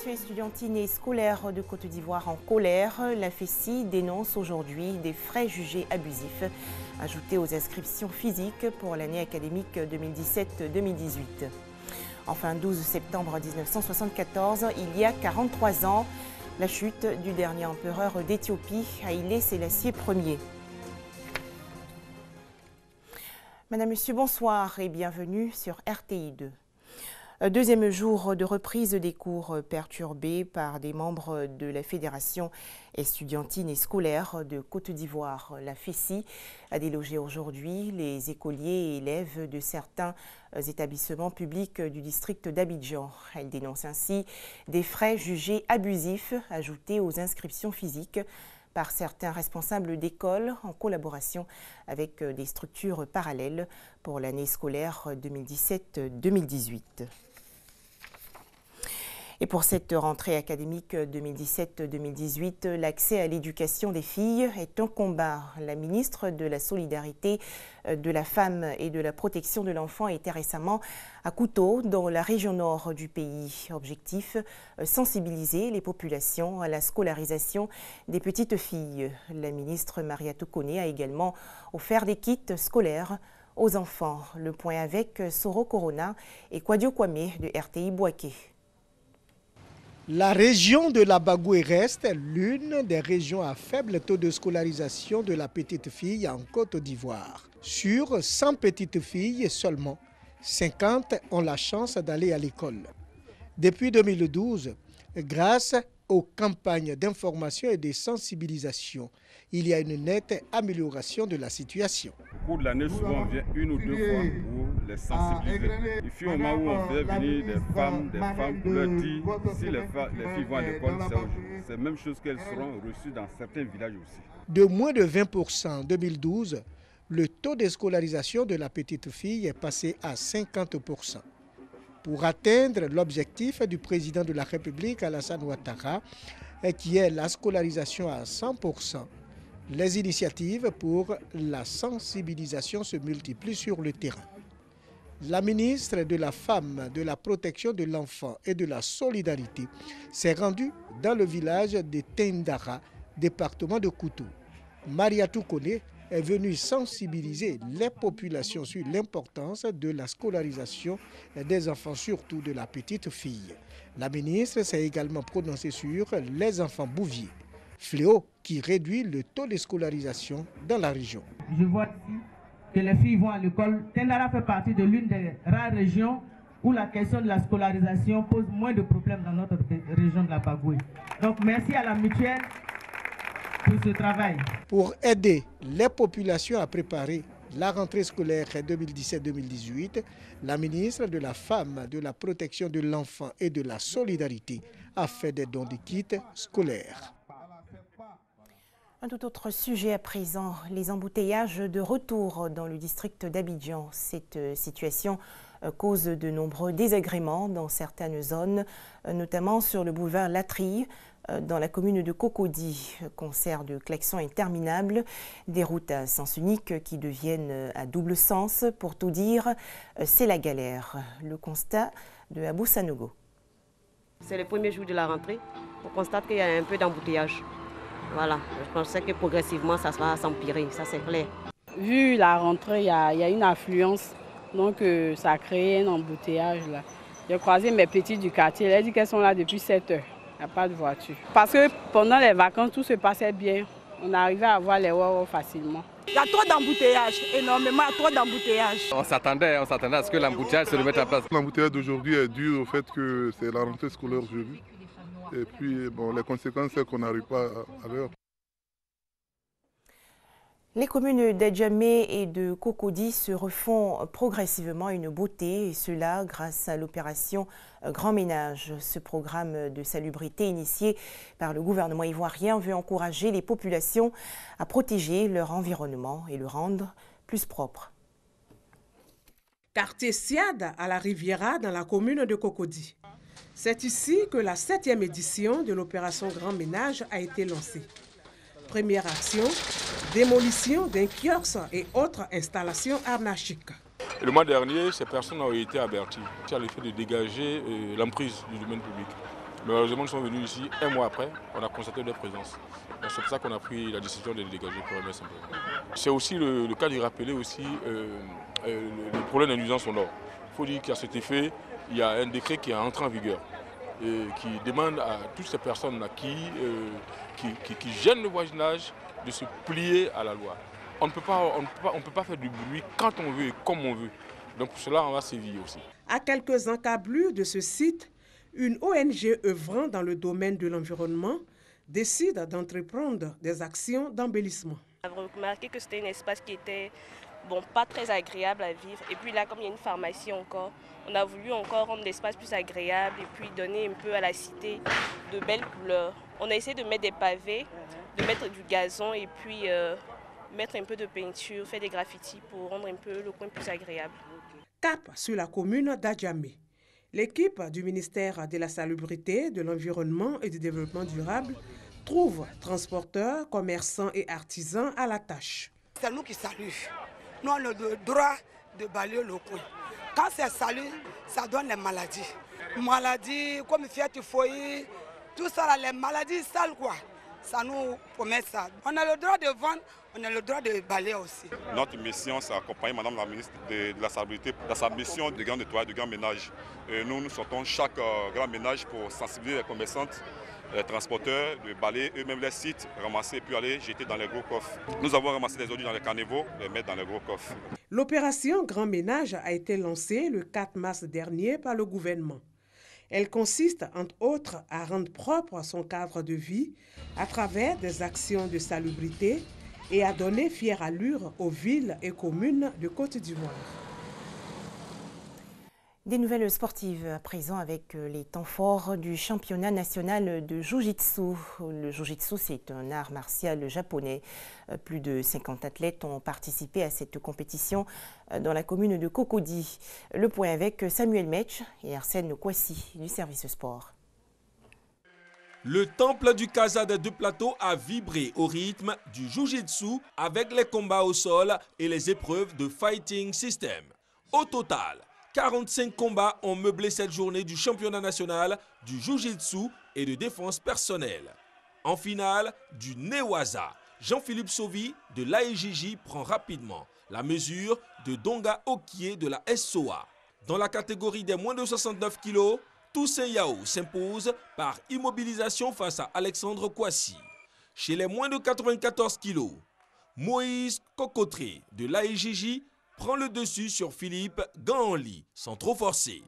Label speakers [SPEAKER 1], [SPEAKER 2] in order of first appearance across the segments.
[SPEAKER 1] L'association estudiantine et scolaire de Côte d'Ivoire en colère, la FESI dénonce aujourd'hui des frais jugés abusifs ajoutés aux inscriptions physiques pour l'année académique 2017-2018. Enfin, 12 septembre 1974, il y a 43 ans, la chute du dernier empereur d'Éthiopie, Haïlé Sélassié Ier. Madame, Monsieur, bonsoir et bienvenue sur RTI 2. Deuxième jour de reprise des cours perturbés par des membres de la Fédération estudiantine et scolaire de Côte d'Ivoire. La FESI a délogé aujourd'hui les écoliers et élèves de certains établissements publics du district d'Abidjan. Elle dénonce ainsi des frais jugés abusifs ajoutés aux inscriptions physiques par certains responsables d'écoles en collaboration avec des structures parallèles pour l'année scolaire 2017-2018. Et pour cette rentrée académique 2017-2018, l'accès à l'éducation des filles est un combat. La ministre de la Solidarité, de la Femme et de la Protection de l'Enfant était récemment à Kouto, dans la région nord du pays. Objectif, sensibiliser les populations à la scolarisation des petites filles. La ministre Mariatou Koné a également offert des kits scolaires aux enfants. Le point avec Soro Corona et Kwadio Kwame de RTI Bouaké.
[SPEAKER 2] La région de la Bagoué reste l'une des régions à faible taux de scolarisation de la petite fille en Côte d'Ivoire. Sur 100 petites filles seulement, 50 ont la chance d'aller à l'école. Depuis 2012, grâce aux campagnes d'information et de sensibilisation, il y a une nette amélioration de la situation.
[SPEAKER 3] Au cours de l'année, souvent on vient une ou deux fois pour les sensibiliser. Il fut un moment où on faisait venir des femmes pour leur dire si les filles vont à l'école, c'est la même chose qu'elles seront reçues dans certains villages aussi.
[SPEAKER 2] De moins de 20% en 2012, le taux de scolarisation de la petite fille est passé à 50%. Pour atteindre l'objectif du président de la République, Alassane Ouattara, qui est la scolarisation à 100%, les initiatives pour la sensibilisation se multiplient sur le terrain. La ministre de la Femme, de la Protection de l'Enfant et de la Solidarité s'est rendue dans le village de Tendara, département de Kouto. Mariatou Koné est venue sensibiliser les populations sur l'importance de la scolarisation des enfants, surtout de la petite fille. La ministre s'est également prononcée sur les enfants bouviers, fléau qui réduit le taux de scolarisation dans la région.
[SPEAKER 4] Je vois ici que les filles vont à l'école. Tendara fait partie de l'une des rares régions où la question de la scolarisation pose moins de problèmes dans notre région de la Bagoué. Donc merci à la mutuelle pour ce travail.
[SPEAKER 2] Pour aider les populations à préparer la rentrée scolaire 2017-2018, la ministre de la Femme, de la Protection de l'Enfant et de la Solidarité a fait des dons de kits scolaires.
[SPEAKER 1] Un tout autre sujet à présent, les embouteillages de retour dans le district d'Abidjan. Cette situation cause de nombreux désagréments dans certaines zones, notamment sur le boulevard Latry, dans la commune de Cocody. Concert de klaxons interminables, des routes à sens unique qui deviennent à double sens. Pour tout dire, c'est la galère. Le constat de Abou Sanogo.
[SPEAKER 5] C'est le premier jour de la rentrée. On constate qu'il y a un peu d'embouteillage. Voilà, je pensais que progressivement ça va s'empirer, ça c'est clair.
[SPEAKER 6] Vu la rentrée, il y a une affluence, donc ça a créé un embouteillage là. J'ai croisé mes petites du quartier, elles disent qu'elles sont là depuis 7 heures, il n'y a pas de voiture. Parce que pendant les vacances, tout se passait bien, on arrivait à avoir les waouh facilement.
[SPEAKER 7] Il y a trop d'embouteillages, énormément, trop d'embouteillages.
[SPEAKER 8] On s'attendait à ce que l'embouteillage se remette en place.
[SPEAKER 9] L'embouteillage d'aujourd'hui est dû au fait que c'est la rentrée scolaire aujourd'hui. Et puis, bon, les conséquences, c'est qu'on n'arrive pas à l'heure.
[SPEAKER 1] Les communes d'Adjamé et de Cocody se refont progressivement une beauté, et cela grâce à l'opération Grand Ménage. Ce programme de salubrité initié par le gouvernement ivoirien veut encourager les populations à protéger leur environnement et le rendre plus propre.
[SPEAKER 10] Quartier Siad à la Riviera dans la commune de Cocody. C'est ici que la 7e édition de l'opération Grand Ménage a été lancée. Première action, démolition d'un kiosque et autres installations anarchiques.
[SPEAKER 11] Le mois dernier, ces personnes ont été averties à l'effet de dégager l'emprise du domaine public. Malheureusement, nous sommes venus ici 1 mois après, on a constaté leur présence. C'est pour ça qu'on a pris la décision de les dégager pour eux simplement. C'est aussi le cas de rappeler aussi le problème des nuisances sonores. Il faut dire qu'à cet effet, il y a un décret qui est entré en vigueur et qui demande à toutes ces personnes qui gênent le voisinage de se plier à la loi. On ne peut pas faire du bruit quand on veut et comme on veut. Donc pour cela, on va sévir aussi.
[SPEAKER 10] À quelques encablures de ce site, une ONG œuvrant dans le domaine de l'environnement décide d'entreprendre des actions d'embellissement.
[SPEAKER 12] On a remarqué que c'était un espace qui était pas très agréable à vivre. Et puis là, comme il y a une pharmacie encore, on a voulu encore rendre l'espace plus agréable et puis donner un peu à la cité de belles couleurs. On a essayé de mettre des pavés, de mettre du gazon et puis mettre un peu de peinture, faire des graffitis pour rendre un peu le coin plus agréable.
[SPEAKER 10] Cap sur la commune d'Adjamé. L'équipe du ministère de la Salubrité, de l'Environnement et du Développement durable trouve transporteurs, commerçants et artisans à la tâche.
[SPEAKER 13] C'est nous qui saluons. Nous avons le droit de balayer le coin. Quand c'est salu, ça donne les maladies. Maladies comme fièvre typhoïde, tout ça, les maladies sales quoi. Ça nous promet ça. On a le droit de vendre, on a le droit de balayer aussi.
[SPEAKER 14] Notre mission, c'est accompagner Madame la ministre de la Salubrité dans sa mission de grand nettoyage, de grand ménage. Nous sortons chaque grand ménage pour sensibiliser les commerçantes, les transporteurs, de balayer eux-mêmes les sites, ramasser et puis aller jeter dans les gros coffres. Nous avons ramassé les ordures dans les caniveaux, les mettre dans les gros coffres.
[SPEAKER 10] L'opération Grand Ménage a été lancée le 4 mars dernier par le gouvernement. Elle consiste, entre autres, à rendre propre son cadre de vie à travers des actions de salubrité et à donner fière allure aux villes et communes de Côte d'Ivoire.
[SPEAKER 1] Des nouvelles sportives à présent avec les temps forts du championnat national de Jiu-Jitsu. Le Jiu-Jitsu, c'est un art martial japonais. Plus de 50 athlètes ont participé à cette compétition dans la commune de Cocody. Le point avec Samuel Metch et Arsène Kouassi du service sport.
[SPEAKER 15] Le temple du Casa des Deux Plateaux a vibré au rythme du Jiu-Jitsu avec les combats au sol et les épreuves de fighting system. Au total, 45 combats ont meublé cette journée du championnat national du Jiu-Jitsu et de défense personnelle. En finale, du Newaza, Jean-Philippe Sauvy de l'AEJJ prend rapidement la mesure de Donga Okie de la SOA. Dans la catégorie des moins de 69 kg, Toussaint Yao s'impose par immobilisation face à Alexandre Kouassi. Chez les moins de 94 kg, Moïse Cocotré de l'AEJJ prend le dessus sur Philippe Ganli sans trop forcer.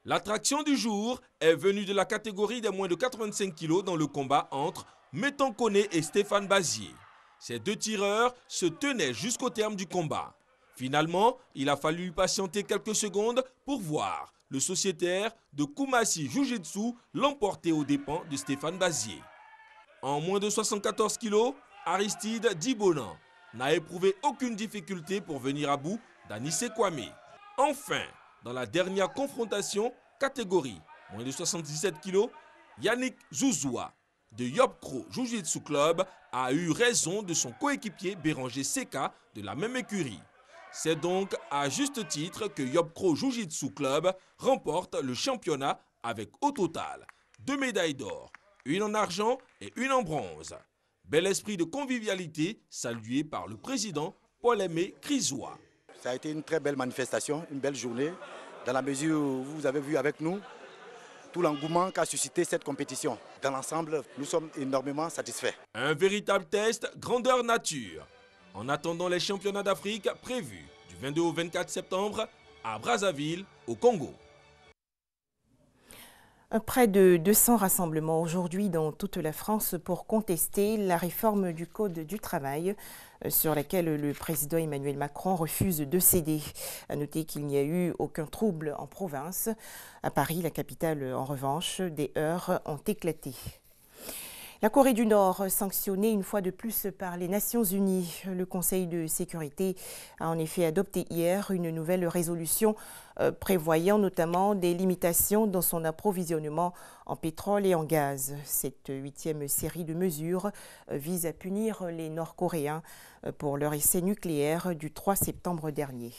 [SPEAKER 15] L'attraction du jour est venue de la catégorie des moins de 85 kg dans le combat entre Métankone et Stéphane Bazier. Ces deux tireurs se tenaient jusqu'au terme du combat. Finalement, il a fallu patienter quelques secondes pour voir le sociétaire de Koumassi Jiu-Jitsu l'emporter aux dépens de Stéphane Bazier. En moins de 74 kg, Aristide Dibonan n'a éprouvé aucune difficulté pour venir à bout d'Anissé Kwame. Enfin, dans la dernière confrontation, catégorie moins de 77 kg, Yannick Zouzoua de Yopkro Jiu-Jitsu Club a eu raison de son coéquipier Béranger Seka de la même écurie. C'est donc à juste titre que Yopkro Jiu-Jitsu Club remporte le championnat avec au total 2 médailles d'or, une en argent et une en bronze. Bel esprit de convivialité salué par le président Paul-Aimé Crisois.
[SPEAKER 16] Ça a été une très belle manifestation, une belle journée, dans la mesure où vous avez vu avec nous tout l'engouement qu'a suscité cette compétition. Dans l'ensemble, nous sommes énormément satisfaits.
[SPEAKER 15] Un véritable test grandeur nature. En attendant les championnats d'Afrique prévus du 22 au 24 septembre à Brazzaville, au Congo.
[SPEAKER 1] Près de 200 rassemblements aujourd'hui dans toute la France pour contester la réforme du Code du travail sur laquelle le président Emmanuel Macron refuse de céder. À noter qu'il n'y a eu aucun trouble en province. À Paris, la capitale, en revanche, des heurts ont éclaté. La Corée du Nord, sanctionnée une fois de plus par les Nations Unies. Le Conseil de sécurité a en effet adopté hier une nouvelle résolution prévoyant notamment des limitations dans son approvisionnement en pétrole et en gaz. Cette 8e série de mesures vise à punir les Nord-Coréens pour leur essai nucléaire du 3 septembre dernier.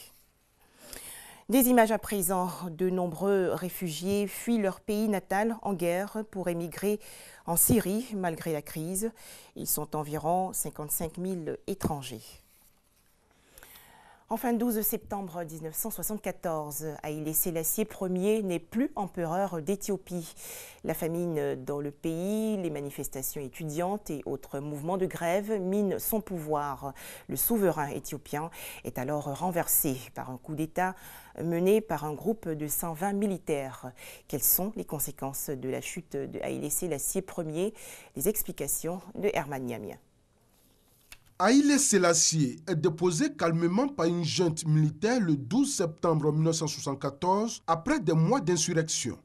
[SPEAKER 1] Des images à présent, de nombreux réfugiés fuient leur pays natal en guerre pour émigrer en Syrie malgré la crise. Ils sont environ 55 000 étrangers. Enfin, 12 septembre 1974, Haïlé Sélassié Ier n'est plus empereur d'Éthiopie. La famine dans le pays, les manifestations étudiantes et autres mouvements de grève minent son pouvoir. Le souverain éthiopien est alors renversé par un coup d'État mené par un groupe de 120 militaires. Quelles sont les conséquences de la chute de Haïlé Sélassié Ier? Les explications de Herman Niamia.
[SPEAKER 17] Haïlé Sélassié est déposé calmement par une junte militaire le 12 septembre 1974 après des mois d'insurrection.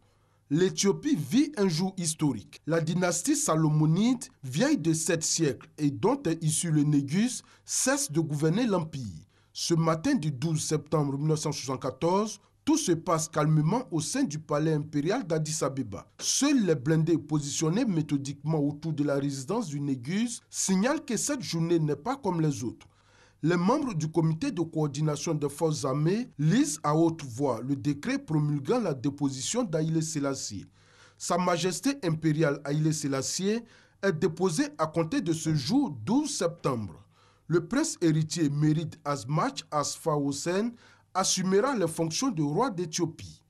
[SPEAKER 17] L'Éthiopie vit un jour historique. La dynastie salomonide, vieille de 7 siècles et dont est issu le Négus, cesse de gouverner l'Empire. Ce matin du 12 septembre 1974, tout se passe calmement au sein du palais impérial d'Addis-Abeba. Seuls les blindés positionnés méthodiquement autour de la résidence du Négus signalent que cette journée n'est pas comme les autres. Les membres du comité de coordination des forces armées lisent à haute voix le décret promulguant la déposition d'Haïlé Sélassié. Sa Majesté impériale Haïlé Sélassié est déposée à compter de ce jour 12 septembre. Le prince héritier Mérid Asmach Asfa Hossein assumera les fonctions de roi d'Éthiopie.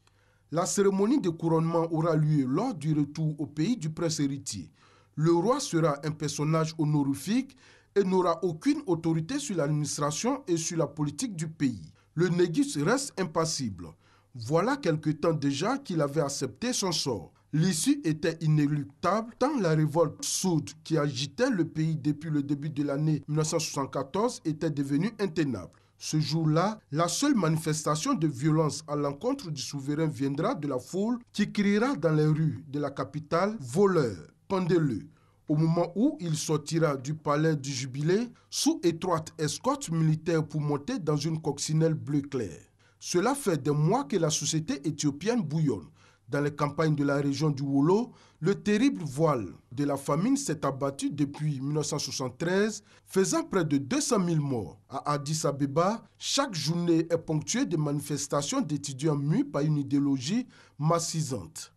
[SPEAKER 17] La cérémonie de couronnement aura lieu lors du retour au pays du prince héritier. Le roi sera un personnage honorifique et n'aura aucune autorité sur l'administration et sur la politique du pays. Le Négus reste impassible. Voilà quelque temps déjà qu'il avait accepté son sort. L'issue était inéluctable tant la révolte sourde qui agitait le pays depuis le début de l'année 1974 était devenue intenable. Ce jour-là, la seule manifestation de violence à l'encontre du souverain viendra de la foule qui criera dans les rues de la capitale « Voleur, pendez-le ». Au moment où il sortira du palais du Jubilé, sous étroite escorte militaire pour monter dans une coccinelle bleu clair. Cela fait des mois que la société éthiopienne bouillonne. Dans les campagnes de la région du Wolo, le terrible voile de la famine s'est abattu depuis 1973, faisant près de 200 000 morts. À Addis-Abeba, chaque journée est ponctuée de manifestations d'étudiants mus par une idéologie marxisante.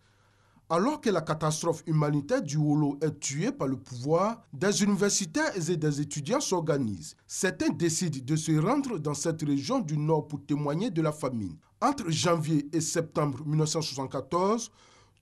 [SPEAKER 17] Alors que la catastrophe humanitaire du Wolo est tuée par le pouvoir, des universitaires et des étudiants s'organisent. Certains décident de se rendre dans cette région du Nord pour témoigner de la famine. Entre janvier et septembre 1974,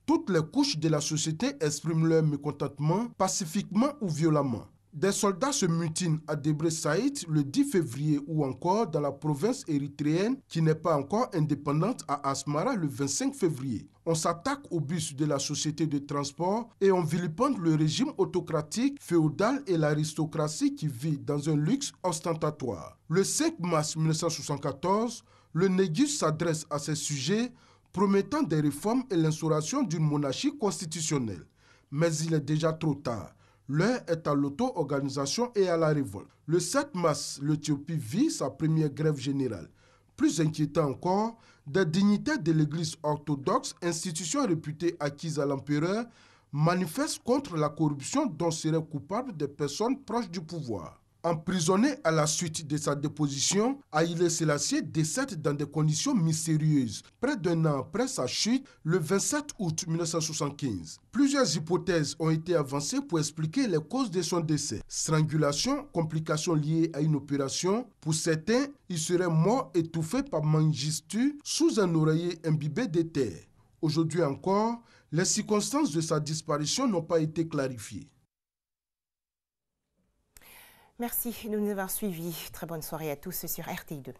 [SPEAKER 17] toutes les couches de la société expriment leur mécontentement, pacifiquement ou violemment. Des soldats se mutinent à Debre Saïd le 10 février ou encore dans la province érythréenne qui n'est pas encore indépendante à Asmara le 25 février. On s'attaque aux bus de la société de transport et on vilipende le régime autocratique, féodal et l'aristocratie qui vit dans un luxe ostentatoire. Le 5 mars 1974, le Négus s'adresse à ces sujets promettant des réformes et l'instauration d'une monarchie constitutionnelle. Mais il est déjà trop tard. L'heure est à l'auto-organisation et à la révolte. Le 7 mars, l'Éthiopie vit sa première grève générale. Plus inquiétant encore, des dignitaires de l'Église orthodoxe, institution réputée acquise à l'empereur, manifestent contre la corruption dont seraient coupables des personnes proches du pouvoir. Emprisonné à la suite de sa déposition, Haïlé Sélassié décède dans des conditions mystérieuses, près d'un an après sa chute, le 27 août 1975. Plusieurs hypothèses ont été avancées pour expliquer les causes de son décès. Strangulation, complications liées à une opération. Pour certains, il serait mort étouffé par Mengistu sous un oreiller imbibé d'éther. Aujourd'hui encore, les circonstances de sa disparition n'ont pas été clarifiées.
[SPEAKER 1] Merci de nous avoir suivis. Très bonne soirée à tous sur RTI2.